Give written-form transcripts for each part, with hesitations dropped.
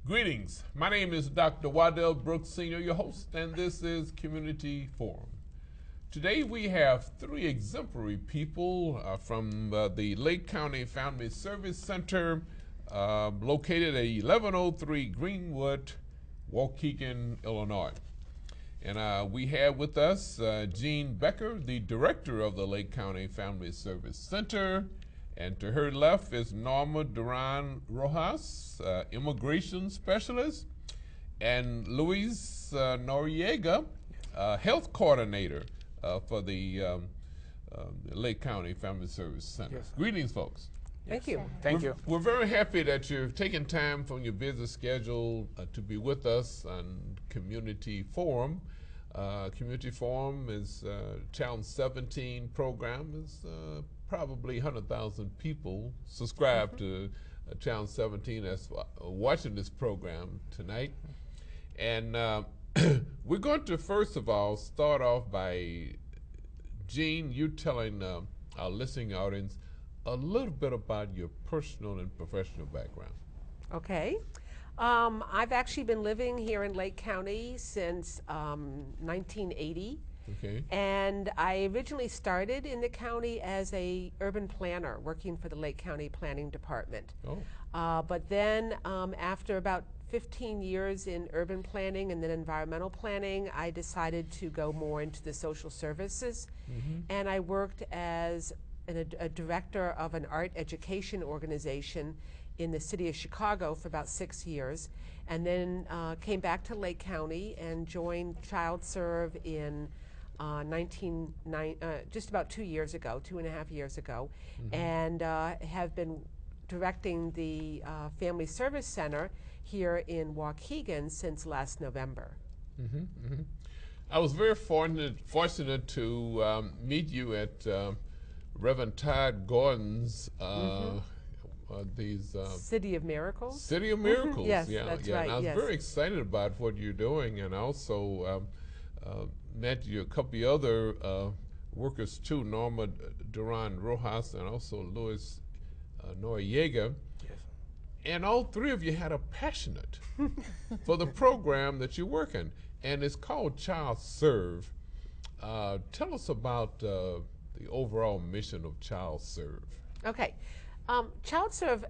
Greetings. My name is Dr. Waddell Brooks Sr., your host, and this is Community Forum. Today we have three exemplary people from the Lake County Family Service Center located at 1103 Greenwood, Waukegan, Illinois. And we have with us Jean Becker, the director of the Lake County Family Service Center. And to her left is Norma Duran Rojas, immigration specialist, and Luis Noriega, health coordinator for the Lake County Family Service Center. Yes. Greetings, folks. Thank you. Thank you. We're very happy that you've taken time from your busy schedule to be with us on Community Forum. Community Forum is Challenge 17 program. Is probably 100,000 people subscribe to Challenge 17 that's watching this program tonight. And we're going to first of all start off by Jean, you telling our listening audience a little bit about your personal and professional background. Okay. I've actually been living here in Lake County since 1980. Okay. And I originally started in the county as a urban planner working for the Lake County Planning Department. Oh. But then after about 15 years in urban planning and then environmental planning, I decided to go more into the social services. Mm-hmm. And I worked as a director of an art education organization in the city of Chicago for about 6 years, and then came back to Lake County and joined Child Serve in just about 2 years ago, 2.5 years ago, Mm-hmm. and have been directing the Family Service Center here in Waukegan since last November. Mm-hmm. Mm-hmm. I was very fortunate to meet you at Reverend Todd Gordon's these City of Miracles? City of Miracles. Yes, yeah, that's yeah. right, And I was yes. very excited about what you're doing, and also met you a couple of other workers too, Norma Duran Rojas and also Luis Noriega. Yes. And all three of you had a passionate for the program that you work in, and it's called Child Serve. Tell us about the overall mission of Child Serve. Okay. Child Serve,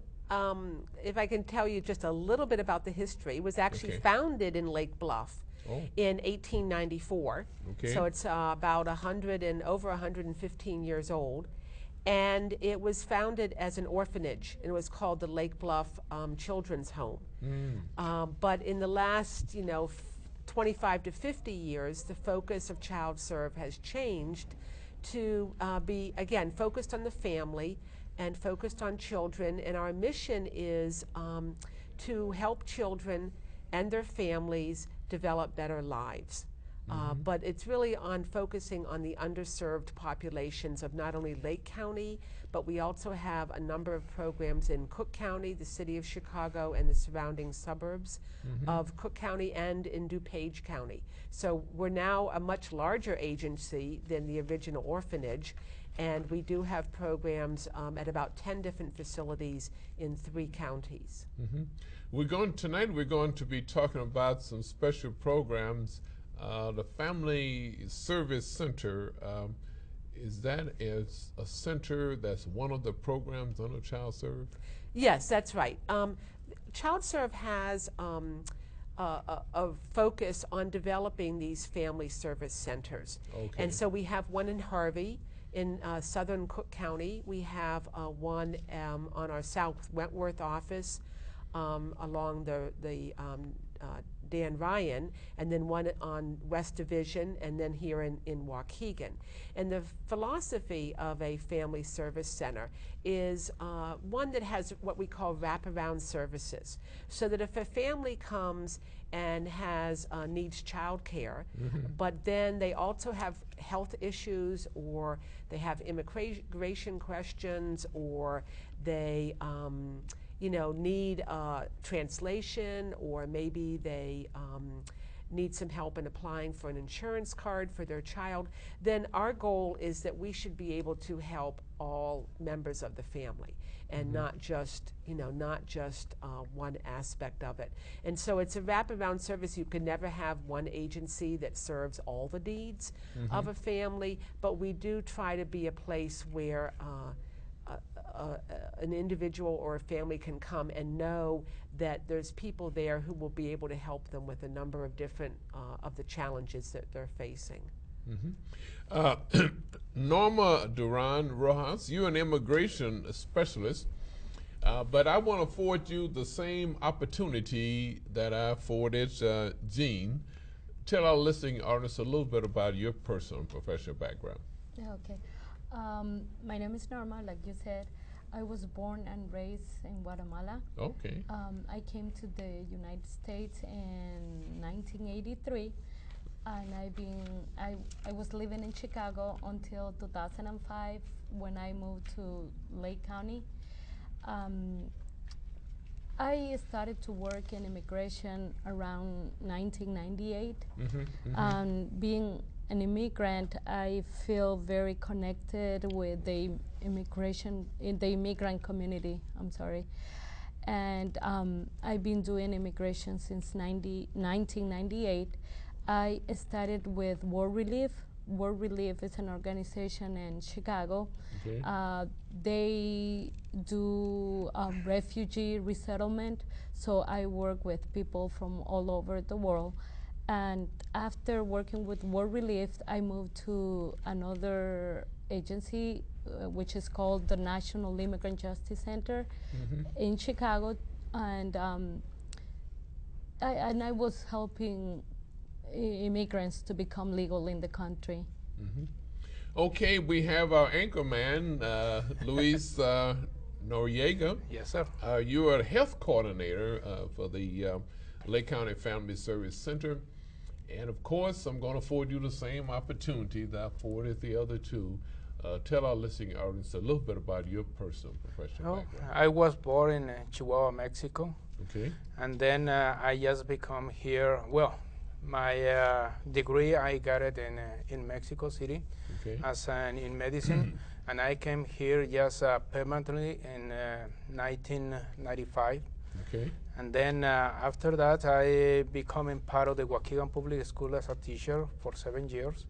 if I can tell you just a little bit about the history, was actually Okay. founded in Lake Bluff Oh. in 1894. Okay. So it's about over 115 years old. And it was founded as an orphanage, and it was called the Lake Bluff Children's Home. But in the last, 25 to 50 years, the focus of Child Serve has changed to be, again, focused on the family and focused on children. And our mission is to help children and their families develop better lives. But it's really on focusing on the underserved populations of not only Lake County, but we also have a number of programs in Cook County, the city of Chicago, and the surrounding suburbs of Cook County, and in DuPage County. So we're now a much larger agency than the original orphanage, and we do have programs at about 10 different facilities in 3 counties. Mm-hmm. Tonight we're going to be talking about some special programs. The Family Service Center, is that a center that's one of the programs under Child Serve? Yes, that's right. Child Serve has a focus on developing these family service centers. Okay. And so we have one in Harvey in southern Cook County. We have one on our South Wentworth office along the Dan Ryan, and then one on West Division, and then here in Waukegan. And the philosophy of a family service center is one that has what we call wraparound services, so that if a family comes and needs child care, but then they also have health issues, or they have immigration questions, or they need translation, or maybe they need some help in applying for an insurance card for their child, then our goal is that we should be able to help all members of the family and not just, one aspect of it. And so it's a wraparound service. You can never have one agency that serves all the needs of a family, but we do try to be a place where an individual or a family can come and know that there's people there who will be able to help them with a number of different of the challenges that they're facing. Norma Duran Rojas, you're an immigration specialist, but I want to afford you the same opportunity that I afforded Jean. Tell our listening audience a little bit about your personal and professional background. Okay. My name is Norma, like you said. I was born and raised in Guatemala. Okay. I came to the United States in 1983, and I was living in Chicago until 2005 when I moved to Lake County. I started to work in immigration around 1998. Being an immigrant, I feel very connected with the immigrant community. I'm sorry. And I've been doing immigration since 1998. I started with World Relief. World Relief is an organization in Chicago. Okay. They do refugee resettlement, so I work with people from all over the world. And after working with World Relief, I moved to another agency, which is called the National Immigrant Justice Center in Chicago, and I was helping immigrants to become legal in the country. Okay, we have our anchor man, Luis Noriega. Yes, sir. You are a health coordinator for the Lake County Family Service Center. And of course, I'm going to afford you the same opportunity that I afforded the other two. Tell our listening audience a little bit about your personal and professional background. I was born in Chihuahua, Mexico. Okay. And then I just become here. Well, my degree, I got it in Mexico City in medicine. And I came here just permanently in 1995. Okay. And then after that, I becoming part of the Waukegan Public School as a teacher for 7 years.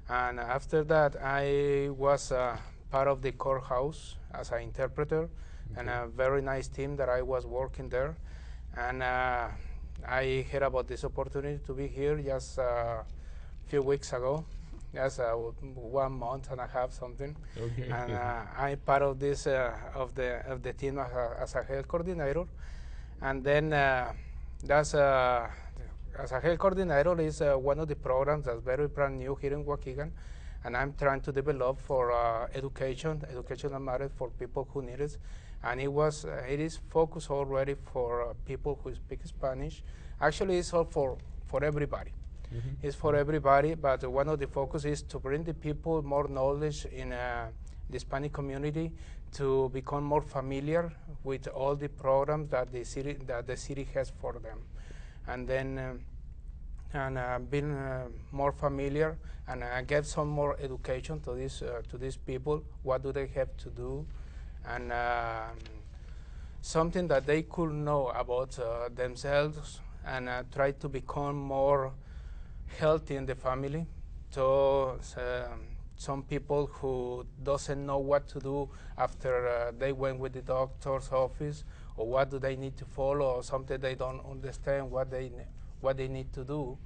And after that, I was part of the courthouse as an interpreter, and a very nice team that I was working there. And I heard about this opportunity to be here just a few weeks ago, just 1 month and a half something. Okay. And I'm part of this of the team as a health coordinator. And then as a health coordinator is one of the programs that's very brand new here in Waukegan, and I'm trying to develop for educational matters for people who need it. And it is focused already for people who speak Spanish. Actually, it's all for everybody. It's for everybody, but one of the focus is to bring the people more knowledge in the Hispanic community to become more familiar with all the programs that the city has for them, and then being more familiar and get some more education to these people. What do they have to do, and something that they could know about themselves, and try to become more healthy in the family. So some people who doesn't know what to do after they went with the doctor's office, or what do they need to follow, or something they don't understand what they need to do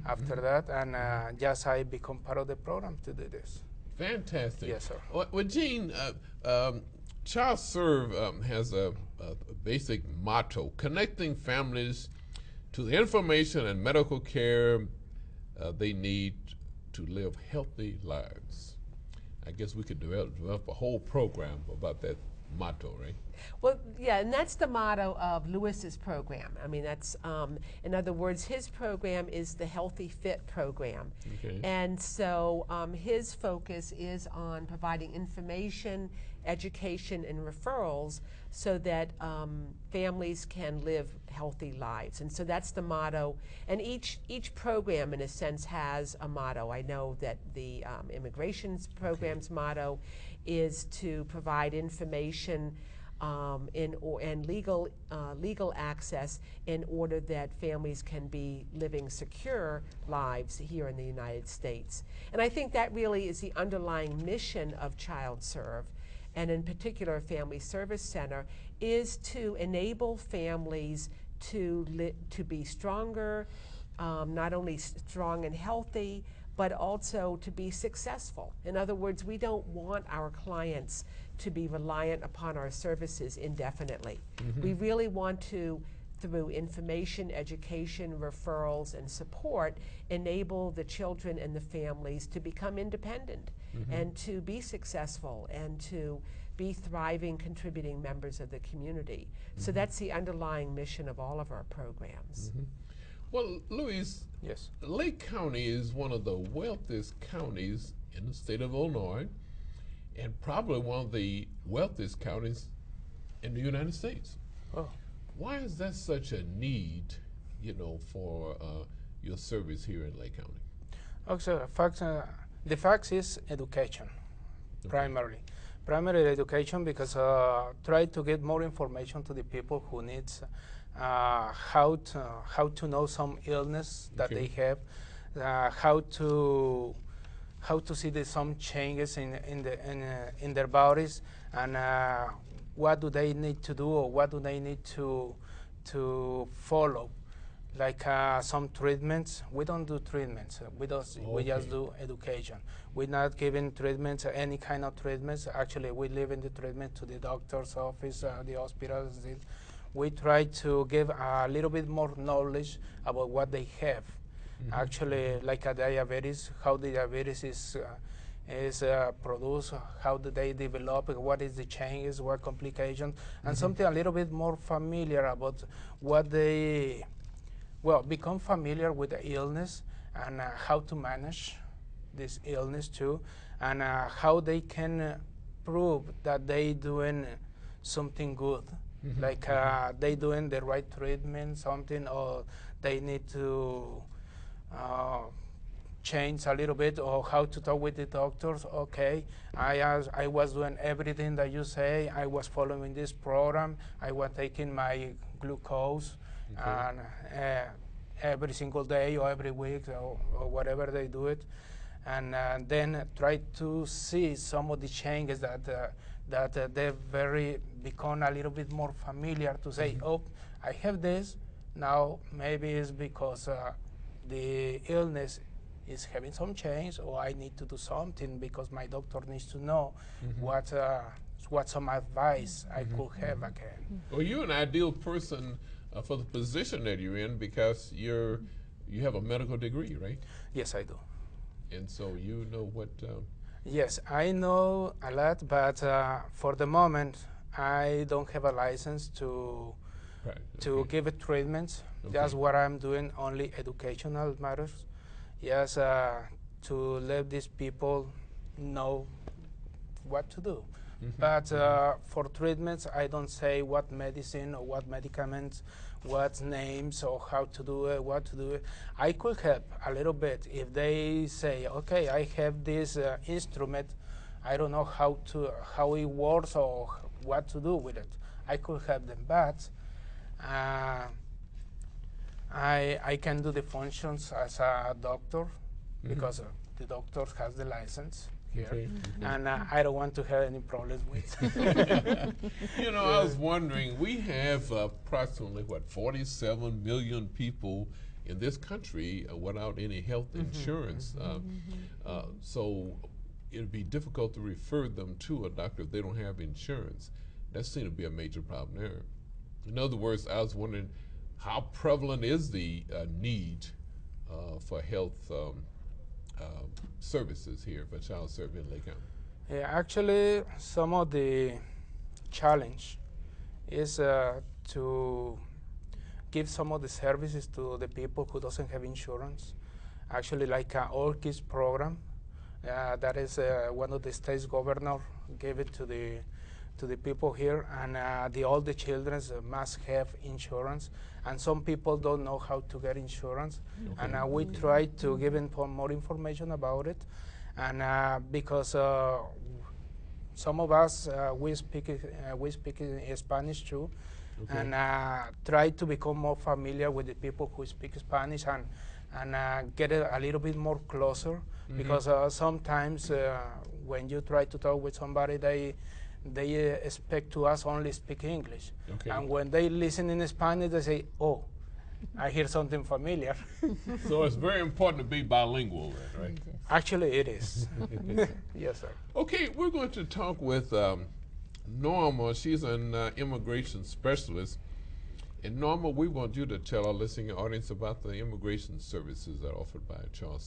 after that, and just I become part of the program to do this. Fantastic. Yes, sir. Well, Gene, Child Serve has a basic motto: connecting families to the information and medical care they need to live healthy lives. I guess we could develop a whole program about that motto, right? Well, yeah, and that's the motto of Lewis's program. I mean, that's, in other words, his program is the Healthy Fit program. Okay. And so his focus is on providing information, education, and referrals so that families can live healthy lives. And so that's the motto. And each program, in a sense, has a motto. I know that the immigrations program's motto is to provide information and legal access in order that families can be living secure lives here in the United States. And I think that really is the underlying mission of ChildServe, and in particular Family Service Center, is to enable families to be stronger, not only strong and healthy, but also to be successful. In other words, we don't want our clients to be reliant upon our services indefinitely. We really want to, through information, education, referrals, and support, enable the children and the families to become independent and to be successful and to be thriving, contributing members of the community. So that's the underlying mission of all of our programs. Well, Luis, Yes. Lake County is one of the wealthiest counties in the state of Illinois, and probably one of the wealthiest counties in the United States. Oh. Why is that such a need, for your service here in Lake County? Also, the fact is education, primarily. Primary education, because try to get more information to the people who needs how to know some illness that Okay. they have, how to see some changes in their bodies, and what do they need to do, or what do they need to follow, like some treatments. We don't do treatments. We just Okay. do education. We're not giving treatments, any kind of treatments. Actually, we leave in the treatment to the doctor's office, the hospitals. We try to give a little bit more knowledge about what they have. Actually, like a diabetes, how the diabetes is produced, how do they develop, what is the changes, what complications, and something a little bit more familiar about what they, become familiar with the illness and how to manage this illness too, and how they can prove that they doing something good, like they doing the right treatment, something, or they need to change a little bit, or how to talk with the doctors. Okay, I was doing everything that you say. I was following this program. I was taking my glucose, and every single day or every week, or whatever they do it, and then try to see some of the changes that they've very become a little bit more familiar to say, oh, I have this now. Maybe it's because the illness is having some change, or I need to do something because my doctor needs to know what some advice I could have again. Well, you're an ideal person for the position that you're in because you have a medical degree, right? Yes, I do. And so you know what. Yes, I know a lot, but for the moment, I don't have a license to give it treatments. Okay. That's what I'm doing, only educational matters. Yes, to let these people know what to do. But for treatments, I don't say what medicine or what medicaments, what names, or how to do it, what to do it. I could help a little bit if they say, okay, I have this instrument, I don't know how it works or what to do with it. I could help them, but I can do the functions as a doctor because the doctor has the license here, Okay. and I don't want to have any problems with. I was wondering, we have approximately 47 million people in this country without any health insurance. So it'd be difficult to refer them to a doctor if they don't have insurance. That seems to be a major problem there. In other words, I was wondering, how prevalent is the need for health services here for child service in Lake County? Yeah, actually, some of the challenge is to give some of the services to the people who doesn't have insurance. Actually, like an All Kids program, that is one of the state's governor gave it to the people here, and all the children must have insurance, and some people don't know how to get insurance, Okay. and we try to give them more information about it, and because some of us we speak Spanish too, Okay. and try to become more familiar with the people who speak Spanish, and get a little bit more closer, because sometimes when you try to talk with somebody, they expect to us only speak English, Okay. and when they listen in Spanish, they say, "Oh, I hear something familiar." So it's very important to be bilingual, then, right? Yes. Actually, it is. Yes, sir. Okay, we're going to talk with Norma. She's an immigration specialist. And Norma, we want you to tell our listening audience about the immigration services that are offered by Child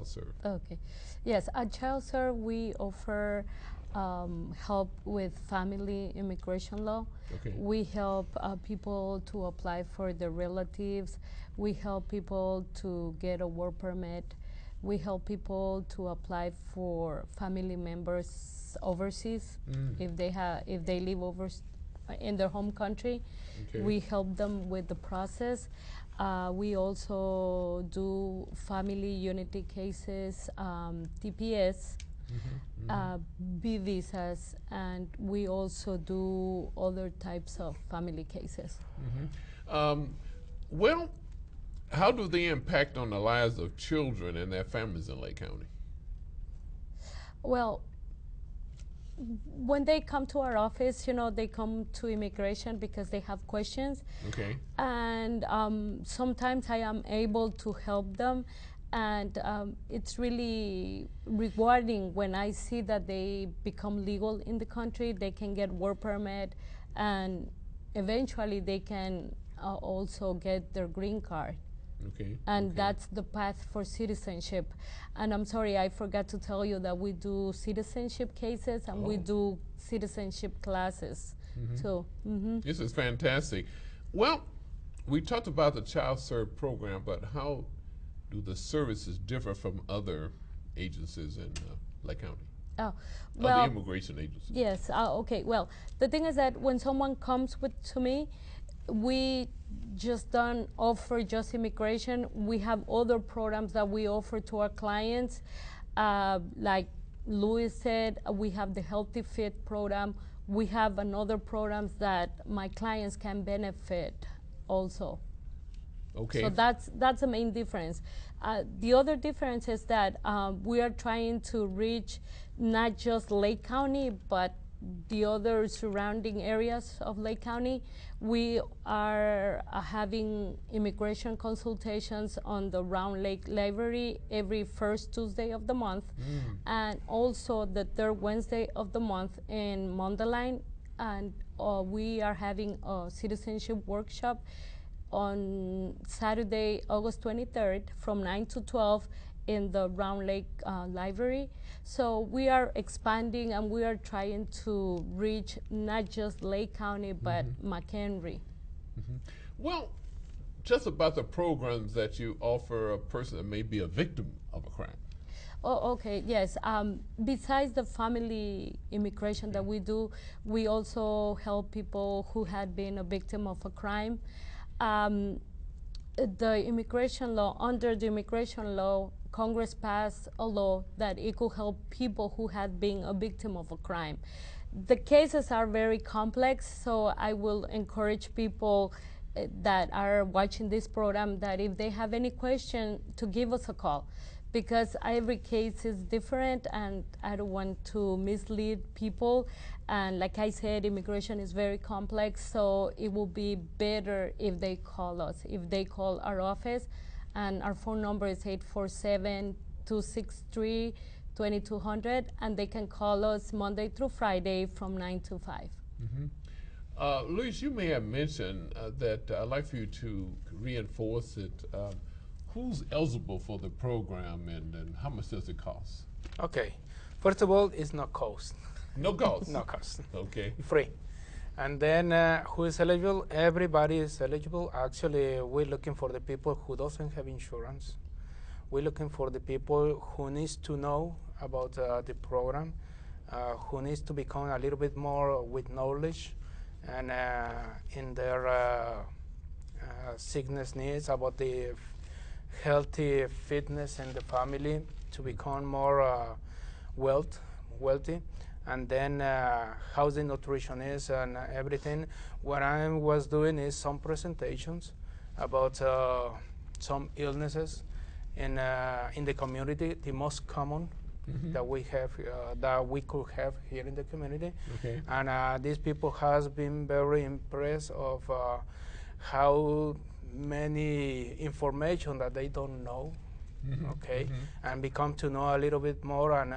Serve. Okay. Yes, at ChildServe we offer help with family immigration law. Okay. We help people to apply for their relatives. We help people to get a work permit. We help people to apply for family members overseas if they live in their home country. Okay. We help them with the process. We also do family unity cases, TPS, B visas, and we also do other types of family cases. Well, how do they impact on the lives of children and their families in Lake County? Well, when they come to our office, they come to immigration because they have questions. Okay. And sometimes I am able to help them. And it's really rewarding when I see that they become legal in the country, they can get work permit, and eventually they can also get their green card. Okay. And okay. that's the path for citizenship. And I'm sorry, I forgot to tell you that we do citizenship cases and we do citizenship classes too. This is fantastic. Well, we talked about the Child Serve program, but how do the services differ from other agencies in Lake County? Oh, Other well, immigration agencies? yes, okay. Well, the thing is that when someone comes to me, we just don't offer just immigration. We have other programs that we offer to our clients. Like Louis said, we have the Healthy Fit program. We have another programs that my clients can benefit also. Okay. So that's the main difference. The other difference is that we are trying to reach not just Lake County, but the other surrounding areas of Lake County. We are having immigration consultations on the Round Lake Library every first Tuesday of the month, and also the third Wednesday of the month in Mondaline. And we are having a citizenship workshop on Saturday, August 23rd from 9 to 12 in the Round Lake Library. So we are expanding and we are trying to reach not just Lake County, but McHenry. Well, just about the programs that you offer a person that may be a victim of a crime. Oh, okay, yes. Besides the family immigration that we do, we also help people who had been a victim of a crime. The immigration law, under the immigration law, Congress passed a law that it could help people who had been a victim of a crime. The cases are very complex, so I will encourage people that are watching this program that if they have any question, to give us a call, because every case is different and I don't want to mislead people. And like I said, immigration is very complex, so it will be better if they call us, if they call our office. And our phone number is 847-263-2200, and they can call us Monday through Friday from 9 to 5. Luis, you may have mentioned that I'd like for you to reinforce it. Who's eligible for the program, and how much does it cost? Okay. First of all, it's no cost. No cost? No cost. Okay. Free. And then who is eligible? Everybody is eligible. Actually, we're looking for the people who doesn't have insurance. We're looking for the people who needs to know about the program, who needs to become a little bit more with knowledge and in their sickness needs about the healthy fitness in the family to become more wealthy, and then how the nutrition is and everything. What I was doing is some presentations about some illnesses in the community, the most common that we have that we could have here in the community. Okay. And these people has been very impressed of how many information that they don't know, okay, and become to know a little bit more, and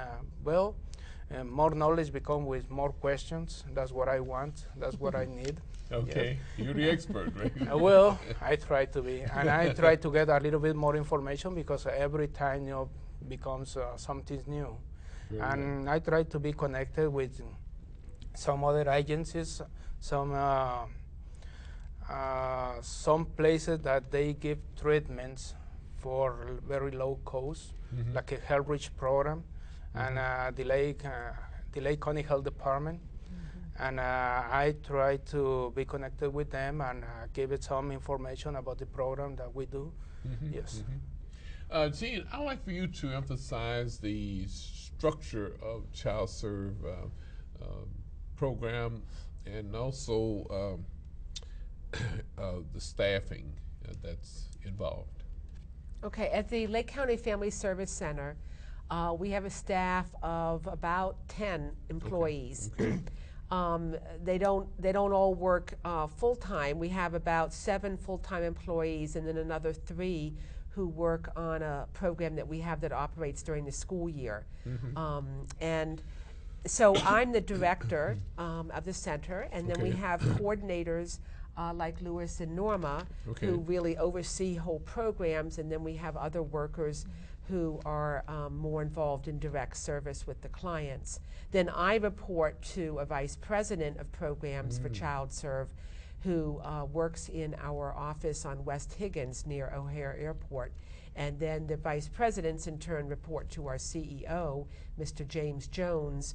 more knowledge become with more questions. That's what I want. That's what I need. Okay, you're the expert, right? Well, I try to be, and I try to get a little bit more information because every time becomes something new. Very And I try to be connected with some other agencies, some places that they give treatments for very low cost, like a health reach program, and the Lake County Health Department. And I try to be connected with them and give it some information about the program that we do. Yes. Gene, I'd like for you to emphasize the structure of Child Serve program and also the staffing that's involved. Okay, at the Lake County Family Service Center, we have a staff of about 10 employees. Okay. They don't all work full time. We have about 7 full-time employees and then another 3 who work on a program that we have that operates during the school year. And so I'm the director of the center, and then we Okay. have coordinators like Louis and Norma Okay. who really oversee whole programs, and then we have other workers who are more involved in direct service with the clients. Then I report to a vice president of programs for Child Serve who works in our office on West Higgins near O'Hare Airport. And then the vice presidents in turn report to our CEO, Mr. James Jones,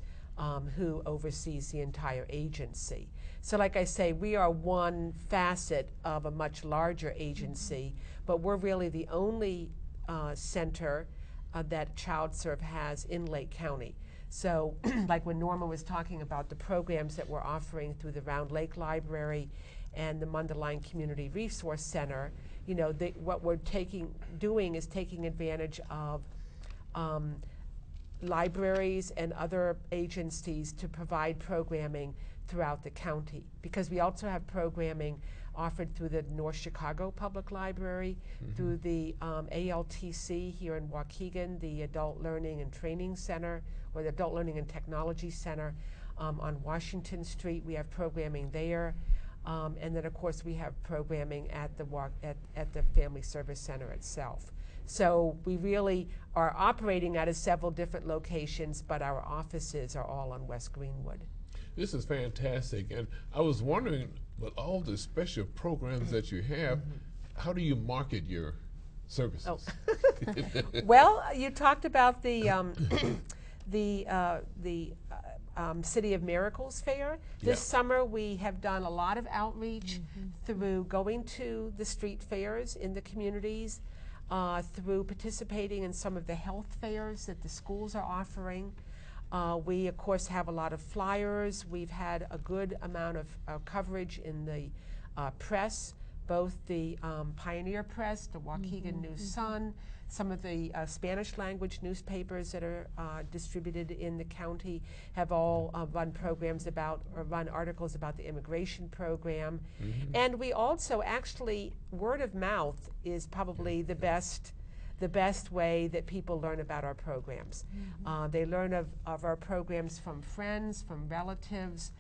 who oversees the entire agency. So like I say, we are one facet of a much larger agency, but we're really the only center that Child Serve has in Lake County. So like when Norma was talking about the programs that we're offering through the Round Lake Library and the Mundelein Community Resource Center, you know, what we're doing is taking advantage of libraries and other agencies to provide programming throughout the county, because we also have programming offered through the North Chicago Public Library, through the ALTC here in Waukegan, the Adult Learning and Training Center, or the Adult Learning and Technology Center on Washington Street. We have programming there. And then, of course, we have programming at the Family Service Center itself. So we really are operating out of several different locations, but our offices are all on West Greenwood. This is fantastic, and I was wondering, with all the special programs that you have, how do you market your services? Oh. Well, you talked about the City of Miracles Fair. This summer we have done a lot of outreach through going to the street fairs in the communities, through participating in some of the health fairs that the schools are offering. We, of course, have a lot of flyers. We've had a good amount of coverage in the press, both the Pioneer Press, the Waukegan News Sun, some of the Spanish language newspapers that are distributed in the county have all run programs about, or run articles about the immigration program. And we also actually, word of mouth is probably the best way that people learn about our programs. They learn of our programs from friends, from relatives,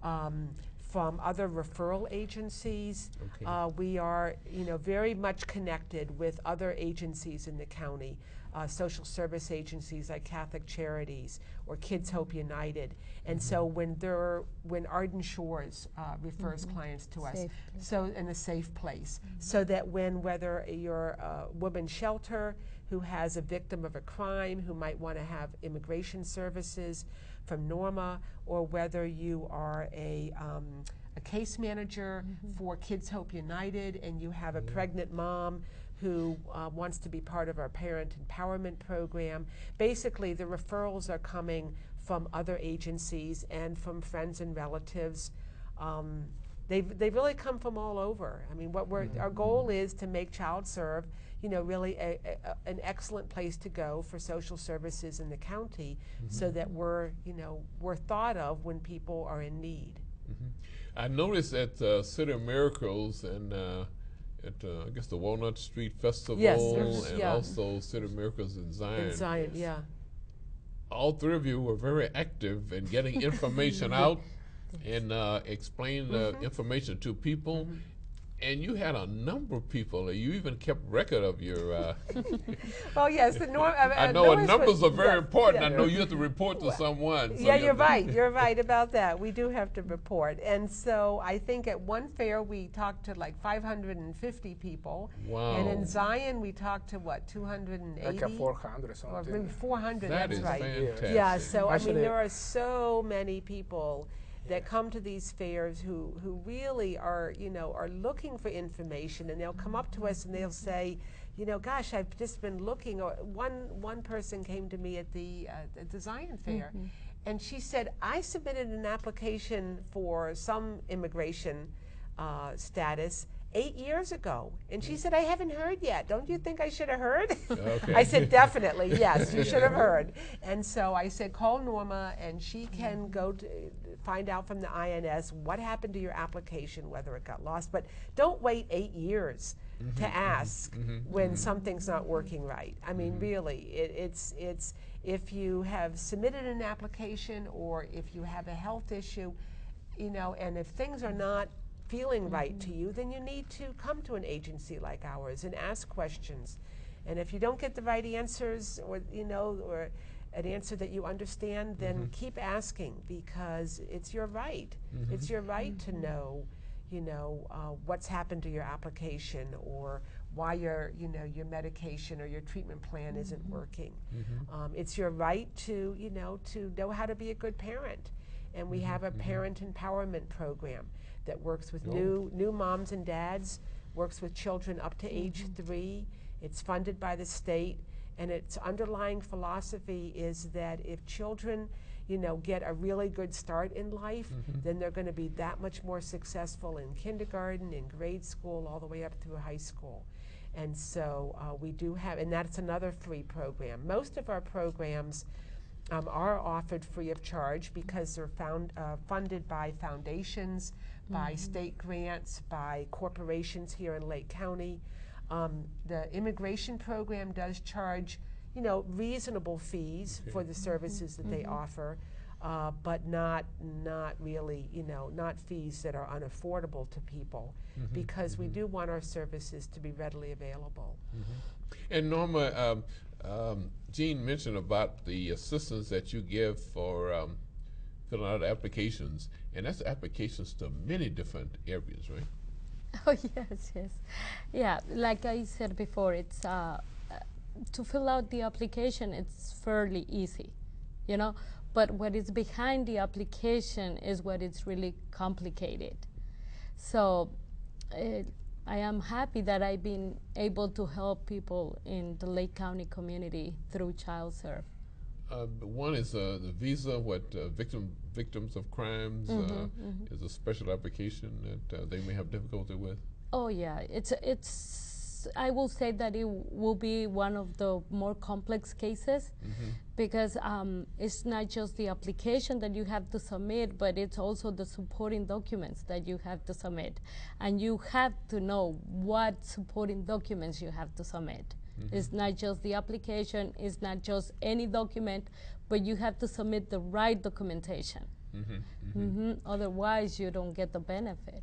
from other referral agencies. Okay. We are, very much connected with other agencies in the county. social service agencies like Catholic Charities or Kids Hope United. And so when Arden Shores refers clients to us, Safe so in a safe place, so that whether you're a women's shelter who has a victim of a crime who might want to have immigration services from Norma, or whether you are a case manager for Kids Hope United and you have a pregnant mom who wants to be part of our parent empowerment program. Basically, the referrals are coming from other agencies and from friends and relatives. They've really come from all over. I mean, our goal is to make ChildServe, really an excellent place to go for social services in the county, so that we're thought of when people are in need. I noticed at City of Miracles and at I guess the Walnut Street Festival, and also City of Miracles in Zion. In Zion, yeah. All three of you were very active in getting information out and explaining the information to people. And you had a number of people. You even kept record of your. Well, yes, I know numbers are very important. I know you have to report to someone. So yeah, you're right. You're right about that. We do have to report. And so I think at one fair we talked to like 550 people. Wow. And in Zion we talked to what, 280? Like a 400 something. Or maybe 400. That that's is right. fantastic. Yeah. So Actually, I mean, there are so many people that come to these fairs who really are looking for information, and they'll come up to us and they'll say, gosh, I've just been looking. Or one person came to me at the Zion Fair, and she said, I submitted an application for some immigration status 8 years ago, and she said, I haven't heard yet. Don't you think I should have heard? Okay. I said, definitely, yes, you should have heard. And so I said, call Norma, and she can go to find out from the INS what happened to your application, whether it got lost. But don't wait 8 years to ask when something's not working right. I mean, really, it's if you have submitted an application or if you have a health issue, and if things are not feeling right to you, then you need to come to an agency like ours and ask questions. And if you don't get the right answers, or or an answer that you understand, then keep asking, because it's your right. It's your right to know, what's happened to your application, or why your medication or your treatment plan isn't working. It's your right to know how to be a good parent. And we have a parent empowerment program that works with new moms and dads, works with children up to age 3. It's funded by the state, and its underlying philosophy is that if children, get a really good start in life, then they're going to be that much more successful in kindergarten, in grade school, all the way up through high school. And so we do have, and that's another free program. Most of our programs are offered free of charge because they're funded by foundations, by state grants, by corporations here in Lake County. The immigration program does charge, reasonable fees for the services that they offer, but not really, not fees that are unaffordable to people, because we do want our services to be readily available. And Norma, Jean mentioned about the assistance that you give for filling out applications, and that's applications to many different areas, right? Oh, yes. Yeah, like I said before, it's to fill out the application, it's fairly easy, but what is behind the application is what is really complicated. So I am happy that I've been able to help people in the Lake County community through ChildServe. One is the visa, victims of crimes is a special application that they may have difficulty with. Oh yeah, it's. I will say that it will be one of the more complex cases, because it's not just the application that you have to submit, but it's also the supporting documents that you have to submit, and you have to know what supporting documents you have to submit. It's not just the application, it's not just any document, but you have to submit the right documentation. Otherwise, you don't get the benefit.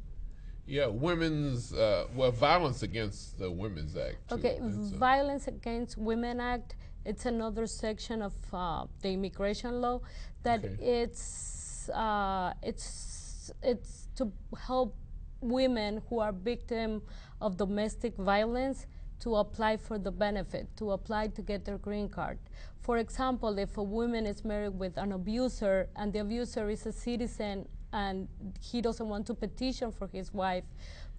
Yeah, Violence Against the Women's Act. Okay, Violence Against Women Act It's another section of the immigration law that Okay. it's to help women who are victim of domestic violence to apply for the benefit, to apply to get their green card. For example, if a woman is married with an abuser and the abuser is a citizen and he doesn't want to petition for his wife,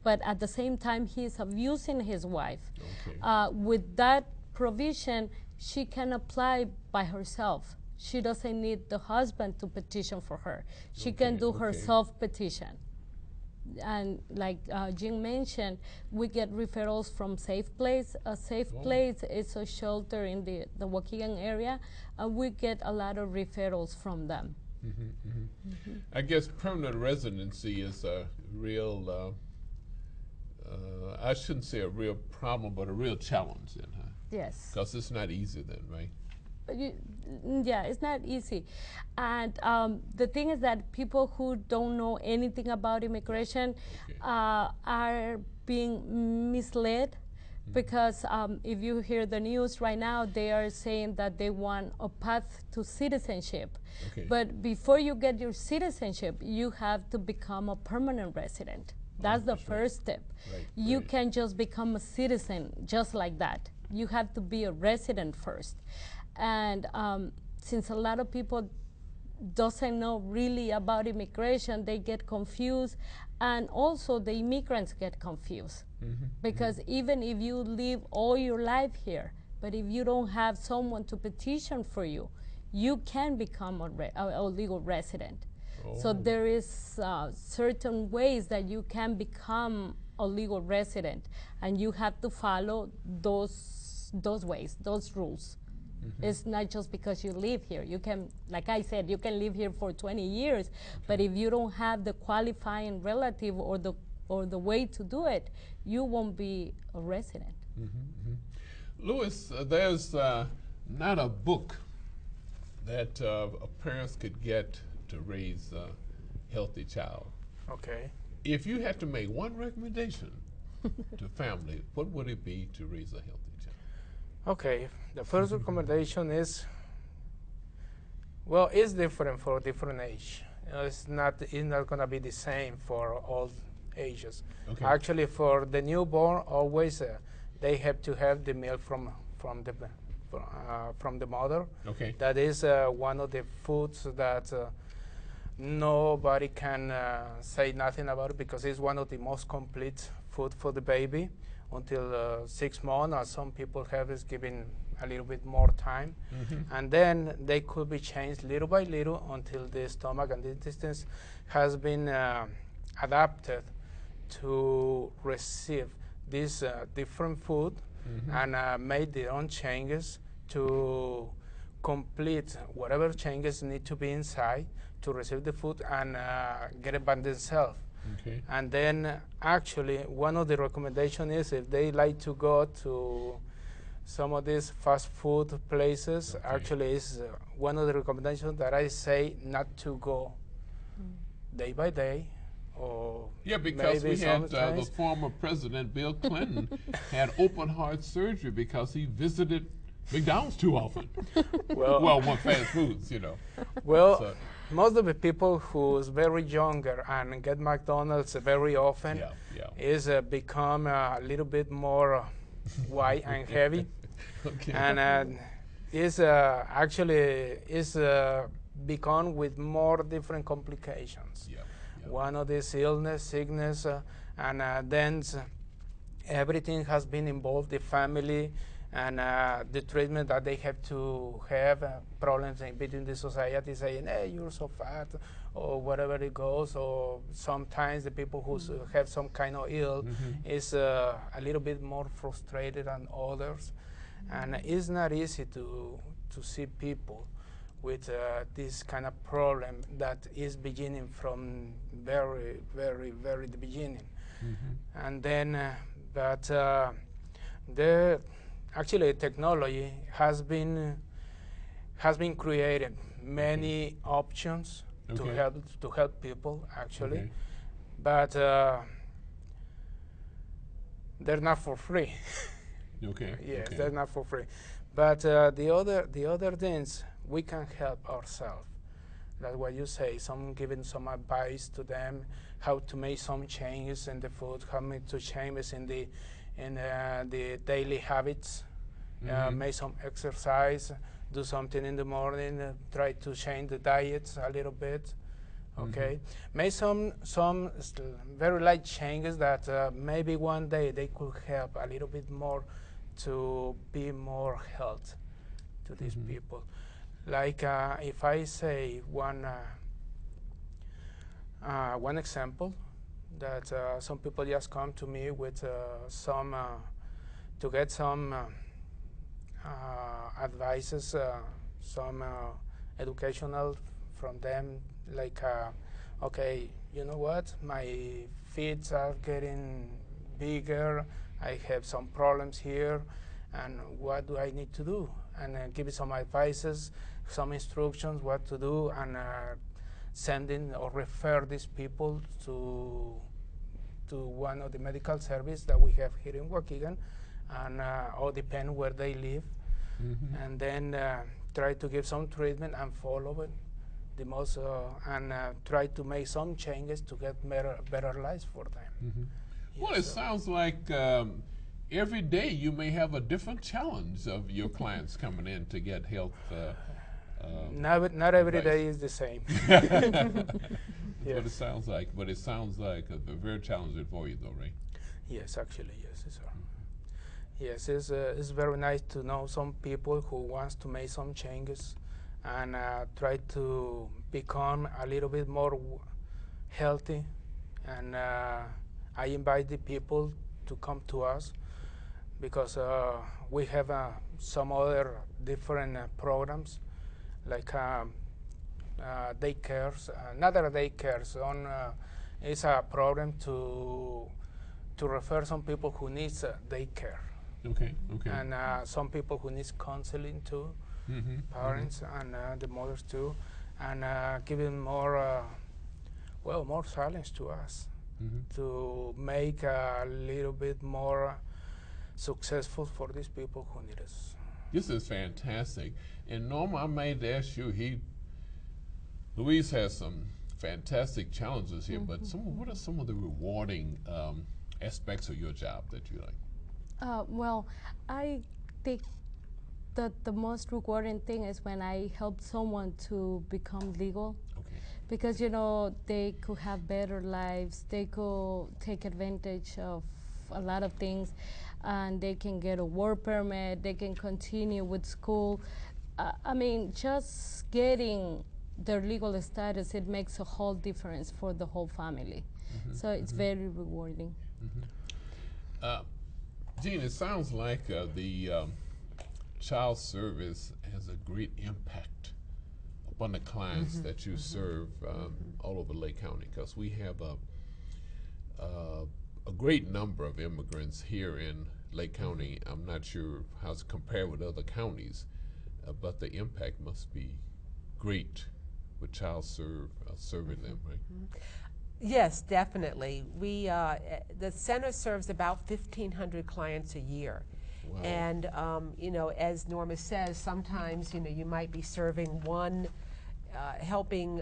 but at the same time he is abusing his wife, Okay. with that provision, she can apply by herself. She doesn't need the husband to petition for her. She can Okay, do her okay. self-petition. And like Jim mentioned, we get referrals from Safe Place. A Safe Oh. Place is a shelter in the Waukegan area, and we get a lot of referrals from them. I guess permanent residency is a real, I shouldn't say a real problem, but a real challenge then, huh? Yes. Because it's not easy then, right? Yeah, it's not easy. And the thing is that people who don't know anything about immigration Okay. are being misled because if you hear the news right now, they are saying that they want a path to citizenship. Okay. But before you get your citizenship, you have to become a permanent resident. That's the that's right. first step. Right, You right. can't just become a citizen just like that. You have to be a resident first. And since a lot of people doesn't know really about immigration, they get confused, and also the immigrants get confused because even if you live all your life here, but if you don't have someone to petition for you, you can become a legal resident. So Oh. there is certain ways that you can become a legal resident, and you have to follow those ways, those rules. It's not just because you live here. You can, like I said, you can live here for 20 years, but if you don't have the qualifying relative or the way to do it, you won't be a resident. Louis, there's not a book that parents could get to raise a healthy child. Okay. If you had to make one recommendation to family, what would it be to raise a healthy child? Okay. The first recommendation is, well, it's different for different age. It's not going to be the same for all ages. Okay. Actually, for the newborn, always they have to have the milk from the mother. Okay. That is one of the foods that nobody can say nothing about it because it's one of the most complete food for the baby until 6 months, or some people have is given a little bit more time. And then they could be changed little by little until the stomach and the intestines has been adapted to receive this different food and made their own changes to complete whatever changes need to be inside to receive the food and get it by themselves. Okay. And then actually one of the recommendations is if they like to go to some of these fast food places, Okay. actually is one of the recommendations that I say not to go day by day or Yeah, because maybe we had the sometimes. former president, Bill Clinton, had open heart surgery because he visited McDonald's too often. Well, one fast foods, you know. Well, So- most of the people who's very younger and get McDonald's very often Yeah, yeah. is become a little bit more white and heavy, Okay. and is actually is become with more different complications. Yeah, yeah. One of these illness, sickness, and then everything has been involved, the family and the treatment that they have to have, problems in between the society saying, hey, you're so fat, or whatever it goes, or sometimes the people who have some kind of ill is a little bit more frustrated than others. And it's not easy to see people with this kind of problem that is beginning from very, very, very the beginning. And then, but actually technology has been created many options Okay. to help people actually, Okay. but they're not for free. Okay. Yes, Okay. they're not for free. But the other things we can help ourselves. That's what you say. Some giving some advice to them how to make some changes in the food, how to changes in the daily habits, make some exercise, do something in the morning, try to change the diets a little bit. Okay, make some very light changes that maybe one day they could help a little bit more to be more health to these people. Like if I say one example, that some people just come to me with some to get some advices, some educational from them, like okay, you know what, my feet are getting bigger, I have some problems here, and what do I need to do? And give you some advices, some instructions what to do, and sending or refer these people to one of the medical service that we have here in Waukegan, and all depend where they live, and then try to give some treatment and follow it the most, and try to make some changes to get better lives for them. Well, it sounds like every day you may have a different challenge of your clients coming in to get health. Not every day is the same. That's what it sounds like. But it sounds like very challenging for you, though, right? Yes, actually, yes, sir. Yes, it's very nice to know some people who wants to make some changes and try to become a little bit more healthy. And I invite the people to come to us because we have some other different programs, like daycares, another daycares. Is a program to refer some people who needs daycare. Okay. And some people who needs counseling too, parents and the mothers too, and giving more, more challenge to us to make a little bit more successful for these people who need us. This is fantastic. And Norma, I might ask you, Luis has some fantastic challenges here, but what are some of the rewarding aspects of your job that you like? Well, I think that the most rewarding thing is when I help someone to become legal. Okay. Because, they could have better lives, they could take advantage of a lot of things, and they can get a work permit, they can continue with school. I mean, just getting their legal status, it makes a whole difference for the whole family. So it's very rewarding. Jean, it sounds like the child service has a great impact upon the clients that you serve all over Lake County, because we have a great number of immigrants here in Lake County. I'm not sure how it's compared with other counties, but the impact must be great with child serving them, right? Yes, definitely. We the center serves about 1,500 clients a year. Wow. And as Norma says, sometimes you might be serving one, helping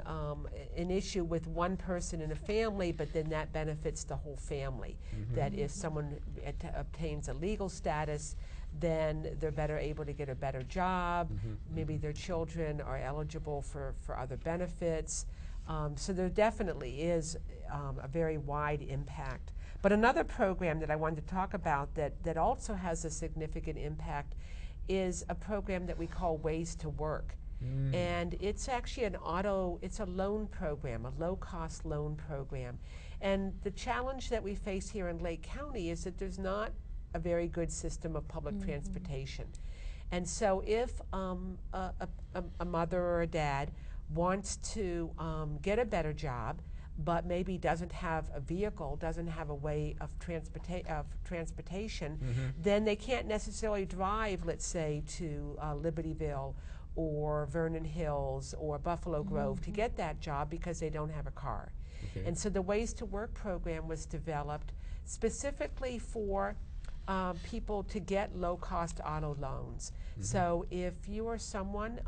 an issue with one person in a family, but then that benefits the whole family. That if someone obtains a legal status, then they're better able to get a better job. Maybe their children are eligible for other benefits. So there definitely is a very wide impact. But another program that I wanted to talk about that also has a significant impact is a program that we call Ways to Work. And it's actually it's a loan program, a low-cost loan program. And the challenge that we face here in Lake County is that there's not a very good system of public transportation. And so if a mother or a dad wants to get a better job, but maybe doesn't have a vehicle, doesn't have a way of transportation, then they can't necessarily drive, let's say, to Libertyville or Vernon Hills or Buffalo Grove to get that job because they don't have a car. Okay. And so the Ways to Work program was developed specifically for people to get low-cost auto loans. So if you are someone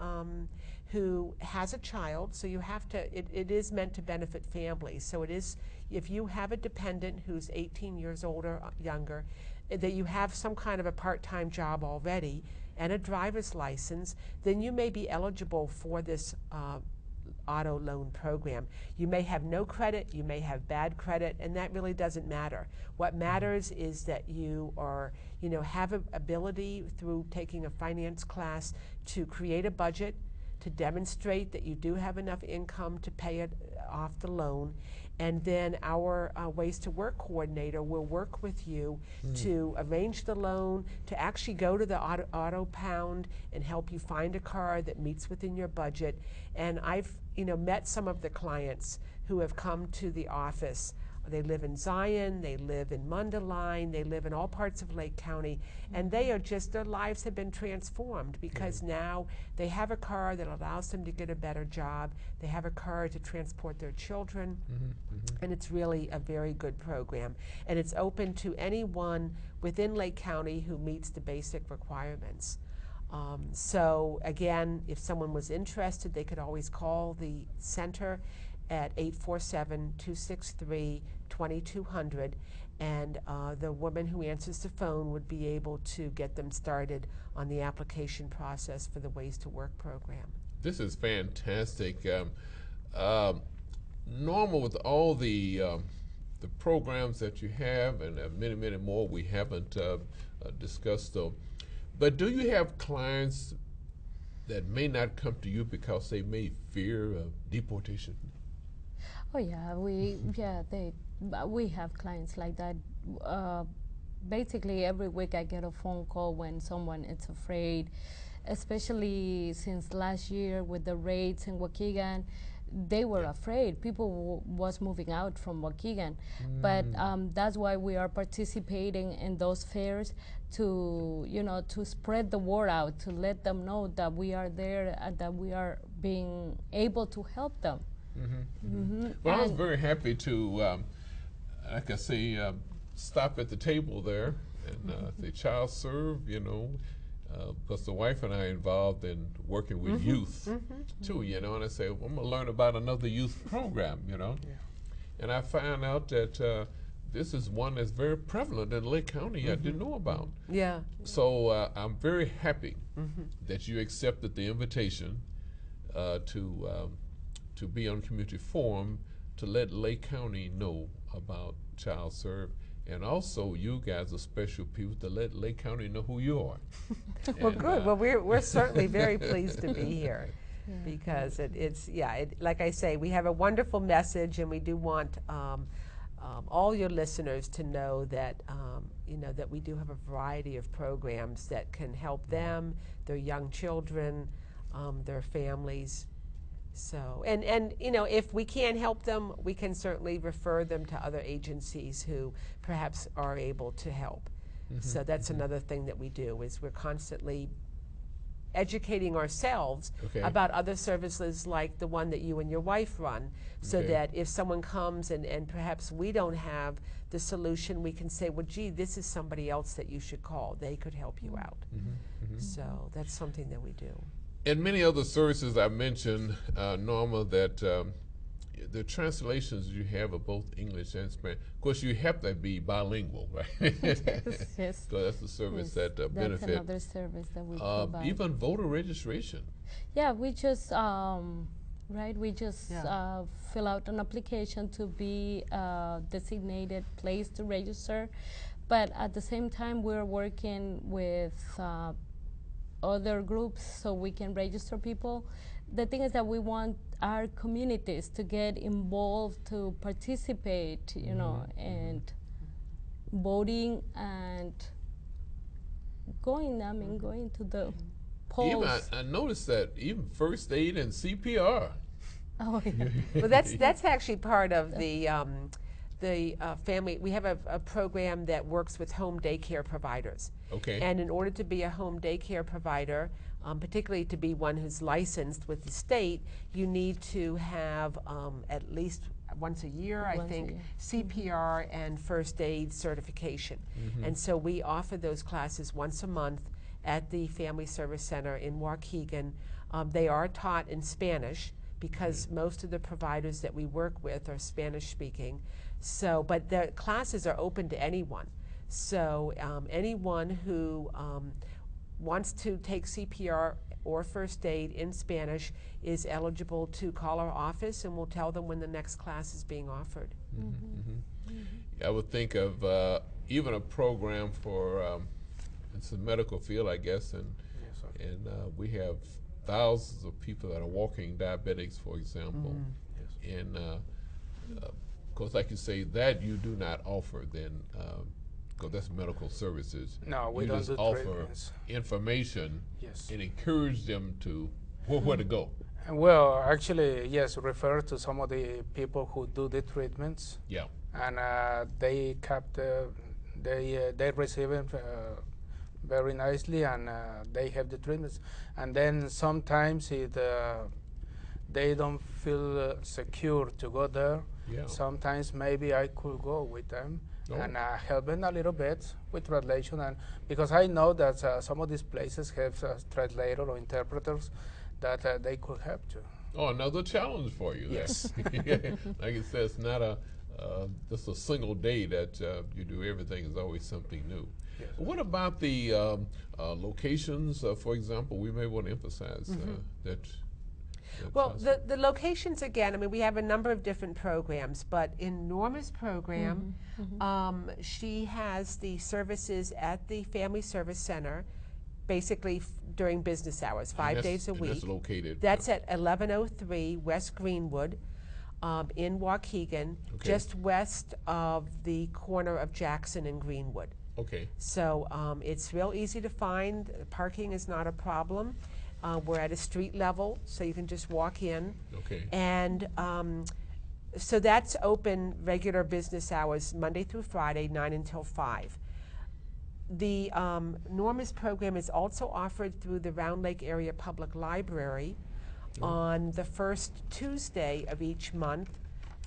who has a child, so you have to, it is meant to benefit families. So it is, if you have a dependent who's 18 years old or younger, that you have some kind of a part-time job already and a driver's license, then you may be eligible for this auto loan program. You may have no credit, you may have bad credit, and that really doesn't matter. What matters is that you are, have an ability through taking a finance class to create a budget, to demonstrate that you do have enough income to pay it off the loan, and then our Ways to Work coordinator will work with you to arrange the loan, to actually go to the auto pound and help you find a car that meets within your budget. And I've met some of the clients who have come to the office. They live in Zion, they live in Mundelein, they live in all parts of Lake County, and they are just, their lives have been transformed because now they have a car that allows them to get a better job, they have a car to transport their children, and it's really a very good program. And it's open to anyone within Lake County who meets the basic requirements. So again, if someone was interested, they could always call the center at 847-263-2200, and the woman who answers the phone would be able to get them started on the application process for the Ways to Work program. This is fantastic. Norma, with all the programs that you have, and many, many more we haven't discussed though, but do you have clients that may not come to you because they may fear deportation? Oh yeah, we have clients like that. Basically, every week I get a phone call when someone is afraid, especially since last year with the raids in Waukegan. They were afraid. People was moving out from Waukegan, but that's why we are participating in those fairs to to spread the word out, to let them know that we are there and that we are being able to help them. Well, I was very happy to, like I say, stop at the table there and say child serve, because the wife and I are involved in working with youth too, and I say, well, I'm going to learn about another youth program, and I found out that this is one that's very prevalent in Lake County I didn't know about. Yeah. So I'm very happy that you accepted the invitation to be on Community Forum to let Lake County know about Child Serve, and also you guys are special people to let Lake County know who you are. Well, good. Well, we're certainly very pleased to be here because like I say, we have a wonderful message, and we do want all your listeners to know that that we do have a variety of programs that can help them, their young children, their families. So, and if we can't help them, we can certainly refer them to other agencies who perhaps are able to help. So that's another thing that we do, is we're constantly educating ourselves about other services like the one that you and your wife run, so that if someone comes and perhaps we don't have the solution, we can say, well, gee, this is somebody else that you should call. They could help you out. So that's something that we do. And many other services I mentioned, Norma, that the translations you have are both English and Spanish. Of course, you have to be bilingual, right? Yes. So that's the service that benefit. That's another service that we provide. Even voter registration. Yeah, we just fill out an application to be a designated place to register, but at the same time we're working with other groups so we can register people. The thing is that we want our communities to get involved, to participate, and voting and going to the polls. Even I noticed that even first aid and CPR. Oh, yeah. Well, that's actually part of the family. We have a program that works with home daycare providers. Okay. And in order to be a home daycare provider, particularly to be one who's licensed with the state, you need to have at least once a year, I Once a think, year. CPR and first aid certification. And so we offer those classes once a month at the Family Service Center in Waukegan. They are taught in Spanish because most of the providers that we work with are Spanish speaking. So, but the classes are open to anyone. So anyone who wants to take CPR or first aid in Spanish is eligible to call our office, and we'll tell them when the next class is being offered. I would think of even a program for it's a medical field, I guess, and Yes, sir. we have thousands of people that are walking diabetics, for example, Yes. and of course, like you say, that you do not offer then. Because that's medical services. No, we you don't just do offer treatments. information Yes. and encourage them to where to go. Well, actually, yes, refer to some of the people who do the treatments, Yeah. and they kept, they receive it very nicely, and they have the treatments. And then sometimes they don't feel secure to go there. Yeah. Sometimes maybe I could go with them and help them a little bit with translation, and because I know that some of these places have translator or interpreters that they could help too. Oh, another challenge for you. Yes. There. Like you said, it's not just a single day that you do everything. Is always something new. Yes. What about the locations? For example, we may want to emphasize that. Well, the locations, again, I mean, we have a number of different programs, but in Norma's program, she has the services at the Family Service Center, basically during business hours, 5 days a week. That's located. That's at 1103 West Greenwood in Waukegan, just west of the corner of Jackson and Greenwood. Okay. So it's real easy to find. Parking is not a problem. We're at a street level, so you can just walk in. Okay. And so that's open regular business hours, Monday through Friday, 9 until 5. The Norma's program is also offered through the Round Lake Area Public Library on the first Tuesday of each month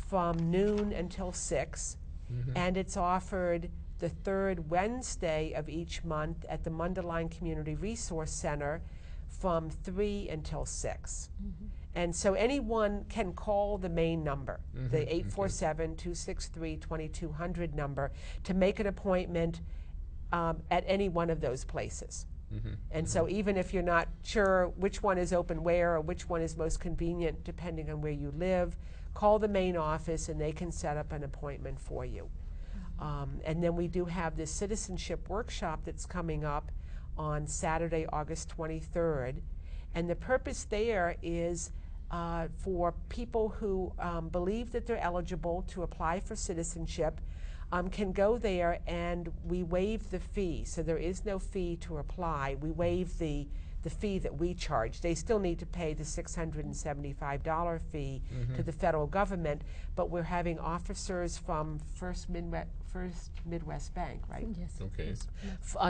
from noon until 6. And it's offered the third Wednesday of each month at the Mundelein Community Resource Center from 3 until 6. And so anyone can call the main number, the 847-263-2200 number, to make an appointment at any one of those places. And so even if you're not sure which one is open where or which one is most convenient, depending on where you live, call the main office and they can set up an appointment for you. And then we do have this citizenship workshop that's coming up on Saturday, August 23rd. And the purpose there is for people who believe that they're eligible to apply for citizenship can go there, and we waive the fee. So there is no fee to apply. We waive the fee that we charge. They still need to pay the $675 fee to the federal government, but we're having officers from First Midwest Bank, right? Yes. Okay.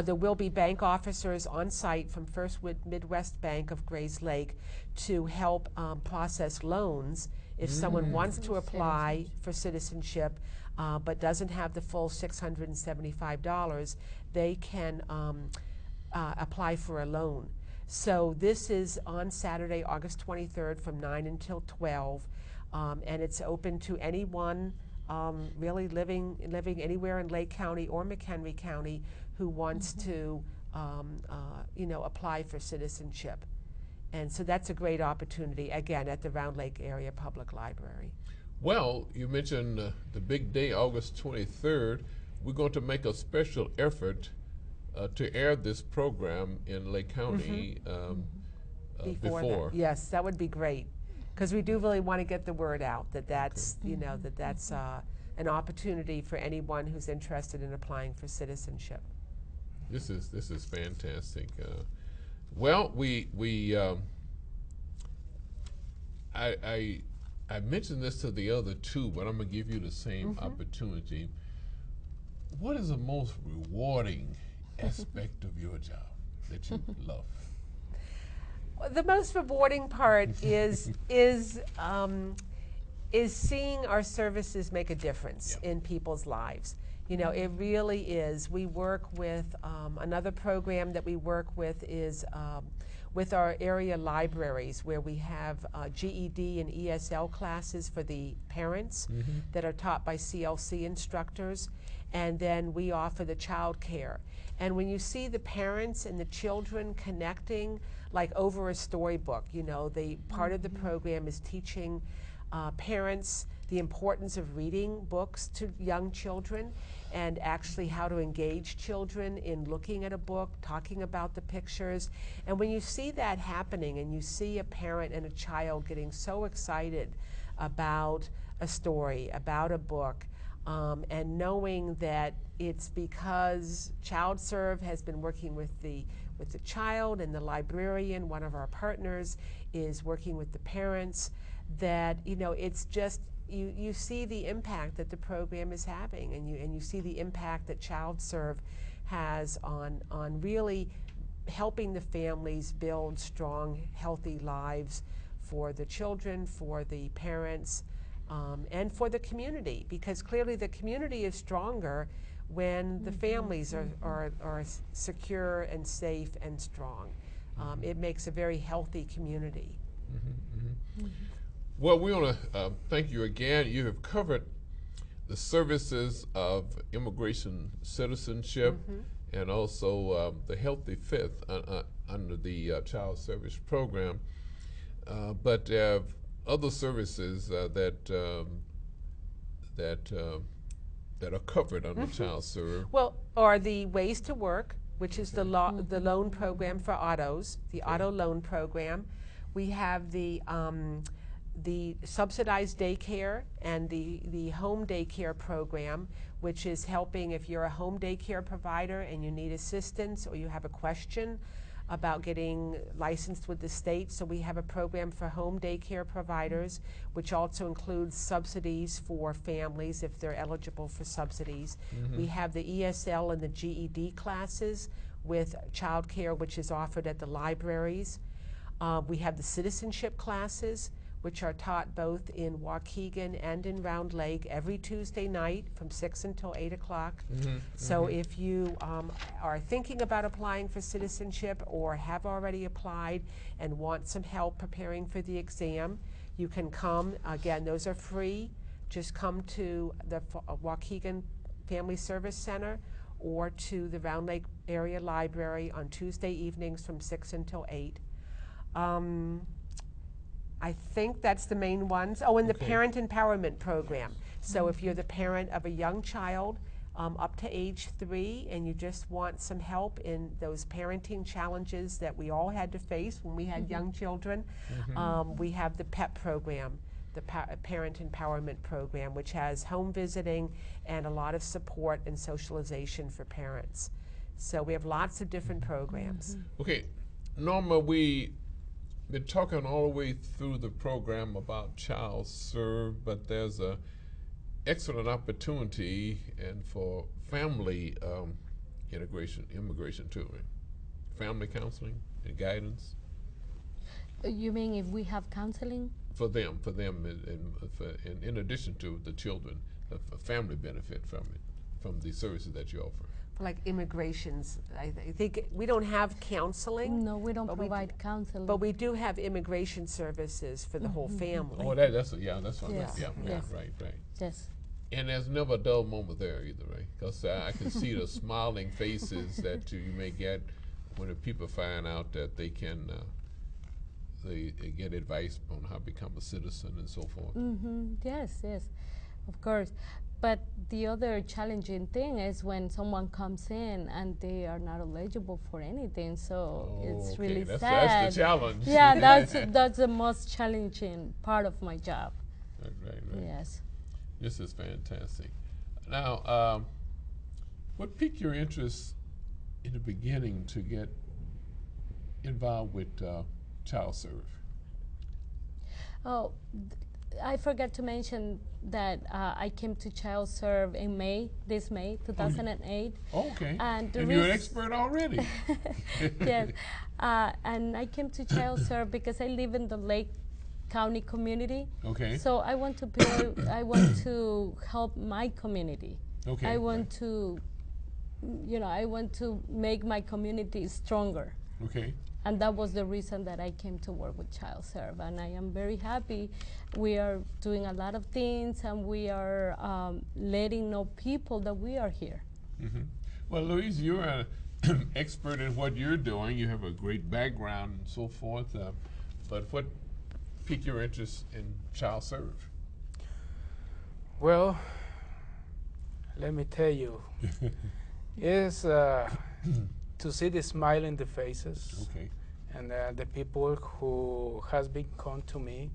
There will be bank officers on site from First Midwest Bank of Grays Lake to help process loans if someone wants to apply for citizenship but doesn't have the full $675. They can apply for a loan. So this is on Saturday, August 23rd from 9 until 12, and it's open to anyone really living anywhere in Lake County or McHenry County who wants to apply for citizenship. And so that's a great opportunity, again, at the Round Lake Area Public Library. Well, you mentioned the big day, August 23rd. We're going to make a special effort to air this program in Lake County before. Yes, that would be great, because we do really want to get the word out that that's that's an opportunity for anyone who's interested in applying for citizenship. This is fantastic. Well, I mentioned this to the other two, but I'm gonna give you the same opportunity. What is the most rewarding aspect of your job that you love? is seeing our services make a difference Yeah. in people's lives. You know, it really is. We work with another program that we work with is with our area libraries, where we have GED and ESL classes for the parents that are taught by CLC instructors, and then we offer the child care. And when you see the parents and the children connecting, like over a storybook, you know, the part of the program is teaching parents the importance of reading books to young children, and actually how to engage children in looking at a book, talking about the pictures. And when you see that happening and you see a parent and a child getting so excited about a story, about a book, and knowing that it's because ChildServe has been working with the child, and the librarian, one of our partners, is working with the parents, that, you know, it's just, you see the impact that the program is having, and you see the impact that ChildServe has on really helping the families build strong, healthy lives for the children, for the parents, and for the community, because clearly the community is stronger when the families are secure and safe and strong. It makes a very healthy community. Well, we want to thank you again. You have covered the services of immigration citizenship and also the Healthy Fifth under the Child Service Program. But other services that are covered under ChildServe. Well, or the Ways to Work, which is the loan program for autos, the auto loan program. We have the subsidized daycare and the home daycare program, which is helping if you're a home daycare provider and you need assistance or you have a question about getting licensed with the state. So we have a program for home daycare providers, which also includes subsidies for families if they're eligible for subsidies. We have the ESL and the GED classes with childcare, which is offered at the libraries. We have the citizenship classes, which are taught both in Waukegan and in Round Lake every Tuesday night from 6 until 8 o'clock. So if you are thinking about applying for citizenship or have already applied and want some help preparing for the exam, you can come. Again, those are free. Just come to the Waukegan Family Service Center or to the Round Lake Area Library on Tuesday evenings from 6 until 8. I think that's the main ones. Oh, and the Parent Empowerment Program. So if you're the parent of a young child up to age 3 and you just want some help in those parenting challenges that we all had to face when we had young children, we have the PEP program, the Parent Empowerment Program, which has home visiting and a lot of support and socialization for parents. So we have lots of different programs. Okay, Norma, we been talking all the way through the program about ChildServe, but there's a excellent opportunity and for family immigration too, right? Family counseling and guidance. You mean if we have counseling? For them, and in addition to the children, a family benefit from it, from the services that you offer. Like immigrations, I think we don't have counseling. No, we don't provide counseling. But we do have immigration services for the whole family. Oh, that's right. Yes. Yeah, right. Yes. And there's never a dull moment there either, right? Because I can see the smiling faces that you may get when the people find out that they can they get advice on how to become a citizen and so forth. Yes, of course. But the other challenging thing is when someone comes in and they are not eligible for anything. So it's really sad. That's the challenge. Yeah, that's the most challenging part of my job. Right. Yes. This is fantastic. Now, what piqued your interest in the beginning to get involved with ChildServe? Oh, I forgot to mention that I came to ChildServe in this May 2008. Oh, okay. And you're an expert already. Yes. And I came to ChildServe because I live in the Lake county community. Okay. So I want to I want to help my community. Okay. I want to, I want to make my community stronger. Okay. And that was the reason that I came to work with Child Serve. And I am very happy. We are doing a lot of things, and we are letting know people that we are here. Mm-hmm. Well, Louise, you're an expert in what you're doing. You have a great background and so forth. But what piqued your interest in Child Serve? Well, let me tell you, is to see the smile in the faces, Okay. and the people who has been come to me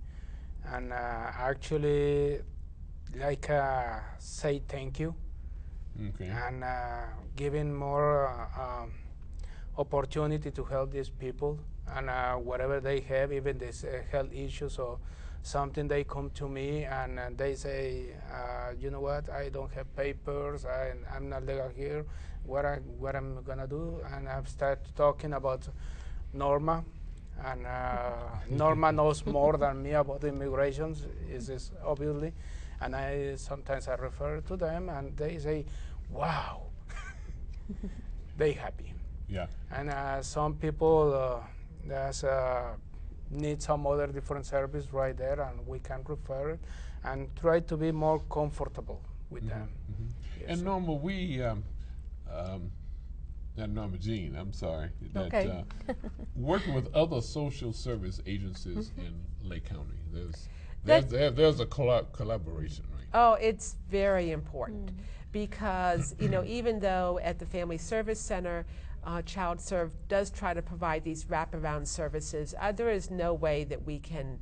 and actually like say thank you, Okay. and giving more opportunity to help these people, and whatever they have, even this health issues or something, they come to me and they say, you know what, I don't have papers, I'm not legal here, what I'm gonna do, and I've started talking about Norma, and Norma knows more than me about immigration, is obviously, and sometimes I refer to them, and they say, wow, they happy. Yeah. And some people need some other different service right there, and we can refer it and try to be more comfortable with them. Mm-hmm. Yes, And sir. Norma, not Norma Jean, I'm sorry. That, Okay. working with other social service agencies in Lake County, That- there's a collaboration, right? Oh, it's very important because, even though at the Family Service Center, Child Serve does try to provide these wraparound services, there is no way that we can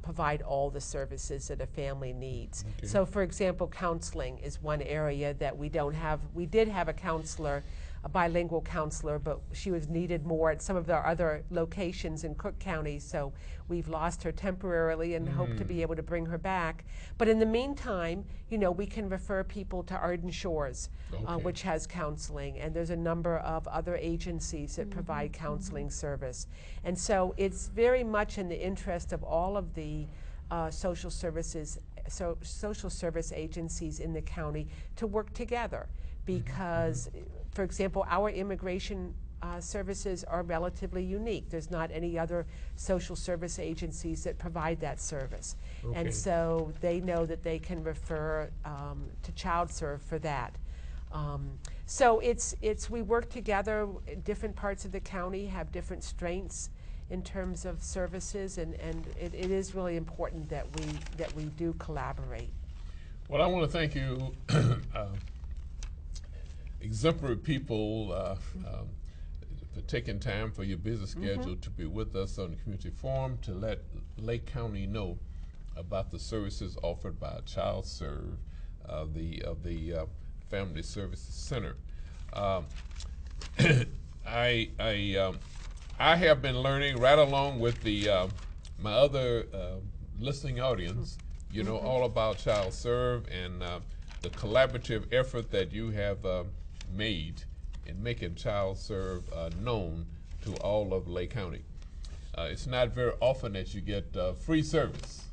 provide all the services that a family needs. Okay. So, for example, counseling is one area that we don't have. We did have a counselor, a bilingual counselor, but she was needed more at some of our other locations in Cook County, so we've lost her temporarily and hope to be able to bring her back. But in the meantime, we can refer people to Arden Shores, Okay. which has counseling, and there's a number of other agencies that provide counseling service. And so it's very much in the interest of all of the social service agencies in the county to work together because, for example, our immigration services are relatively unique. There's not any other social service agencies that provide that service. Okay. And so they know that they can refer to Child Serve for that. So we work together. Different parts of the county have different strengths in terms of services, and it is really important that we do collaborate. Well, I want to thank you, exemplary people, for taking time for your busy schedule to be with us on the Community Forum to let Lake County know about the services offered by Child Serve, the Family Services Center. I have been learning right along with my other listening audience, all about Child Serve and the collaborative effort that you have made in making Child Serve known to all of Lake County. It's not very often that you get free service,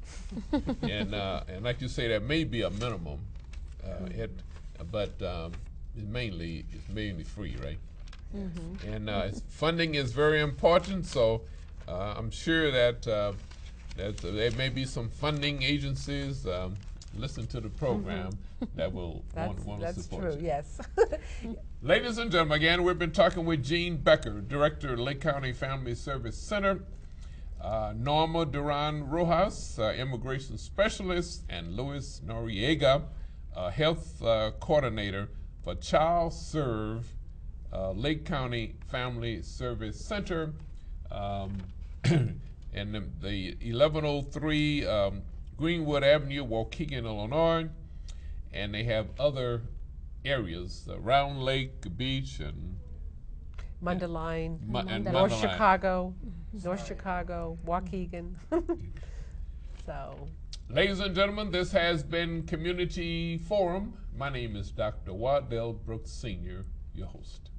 and like you say, that may be a minimum, but it's mainly free, right? And funding is very important, so I'm sure that there may be some funding agencies listen to the program that will want to support That's true, you. yes. Ladies and gentlemen, again, we've been talking with Jean Becker, Director of Lake County Family Service Center, Norma Duran Rojas, Immigration Specialist, and Luis Noriega, Health Coordinator for Child Serve Lake County Family Service Center, and the 1103 Greenwood Avenue, Waukegan, Illinois, and they have other areas, Round Lake Beach and Mundelein, and North Mundelein. North Chicago, Waukegan. So, Ladies and gentlemen, this has been Community Forum. My name is Dr. Waddell Brooks Sr., your host.